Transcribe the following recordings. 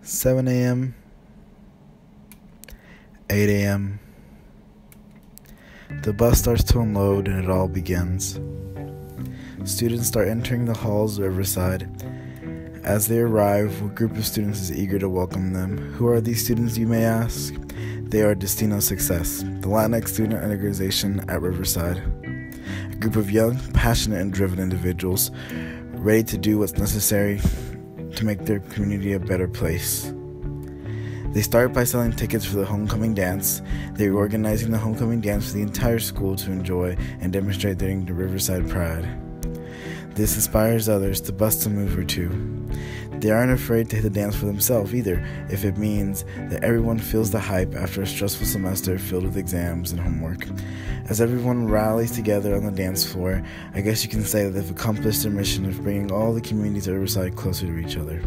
7 a.m., 8 a.m. The bus starts to unload and it all begins. Students start entering the halls of Riverside. As they arrive, a group of students is eager to welcome them. Who are these students, you may ask? They are Destino Success, the Latinx student organization at Riverside. A group of young, passionate, and driven individuals ready to do what's necessary to make their community a better place. They start by selling tickets for the homecoming dance. They are organizing the homecoming dance for the entire school to enjoy and demonstrate their Riverside pride. This inspires others to bust a move or two. They aren't afraid to hit the dance for themselves either, if it means that everyone feels the hype after a stressful semester filled with exams and homework. As everyone rallies together on the dance floor, I guess you can say that they've accomplished their mission of bringing all the communities of Riverside closer to each other.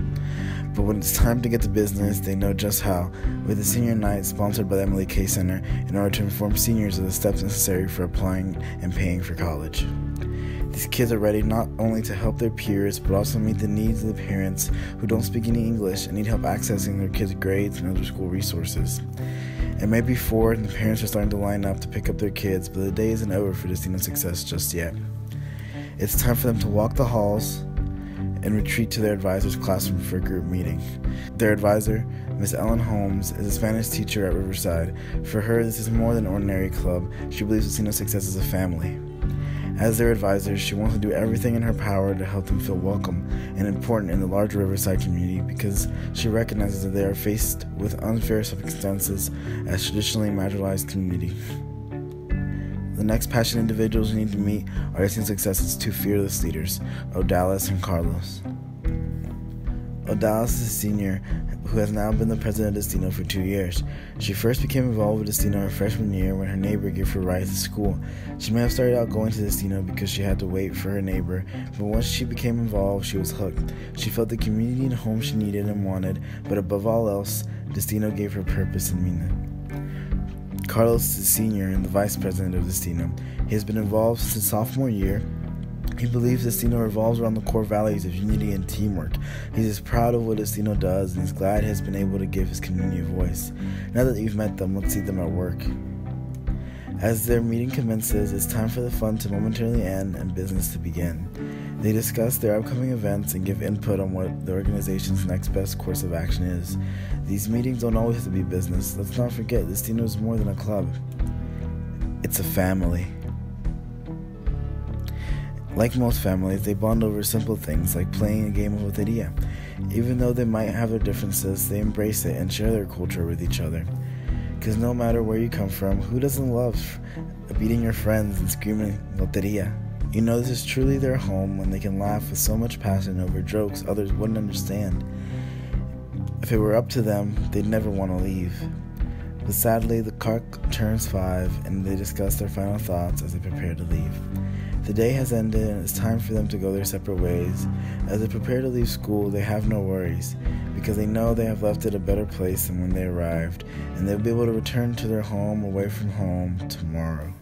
But when it's time to get to business, they know just how, with a senior night sponsored by the Emily K Center in order to inform seniors of the steps necessary for applying and paying for college. These kids are ready not only to help their peers, but also meet the needs of the parents who don't speak any English and need help accessing their kids' grades and other school resources. It may be 4 and the parents are starting to line up to pick up their kids, but the day isn't over for Destino Success just yet. It's time for them to walk the halls and retreat to their advisor's classroom for a group meeting. Their advisor, Miss Ellen Holmes, is a Spanish teacher at Riverside. For her, this is more than an ordinary club. She believes Destino Success is a family. As their advisor, she wants to do everything in her power to help them feel welcome and important in the larger Riverside community because she recognizes that they are faced with unfair circumstances as traditionally marginalized community. The next passionate individuals we need to meet are Destino Success's 2 fearless leaders, Odalis and Carlos. Odalis is a senior who has now been the president of Destino for 2 years. She first became involved with Destino her freshman year when her neighbor gave her rides to school. She may have started out going to Destino because she had to wait for her neighbor, but once she became involved, she was hooked. She felt the community and home she needed and wanted, but above all else, Destino gave her purpose and meaning. Carlos is a senior and the vice president of Destino. He has been involved since his sophomore year. He believes Destino revolves around the core values of unity and teamwork. He's as proud of what Destino does and is glad he has been able to give his community a voice. Now that you've met them, let's see them at work. As their meeting commences, it's time for the fun to momentarily end and business to begin. They discuss their upcoming events and give input on what the organization's next best course of action is. These meetings don't always have to be business. Let's not forget, Destino is more than a club. It's a family. Like most families, they bond over simple things like playing a game of loteria. Even though they might have their differences, they embrace it and share their culture with each other. Because no matter where you come from, who doesn't love beating your friends and screaming loteria? You know this is truly their home when they can laugh with so much passion over jokes others wouldn't understand. If it were up to them, they'd never want to leave. But sadly, the clock turns 5 and they discuss their final thoughts as they prepare to leave. The day has ended and it's time for them to go their separate ways. As they prepare to leave school, they have no worries because they know they have left it a better place than when they arrived, and they'll be able to return to their home away from home tomorrow.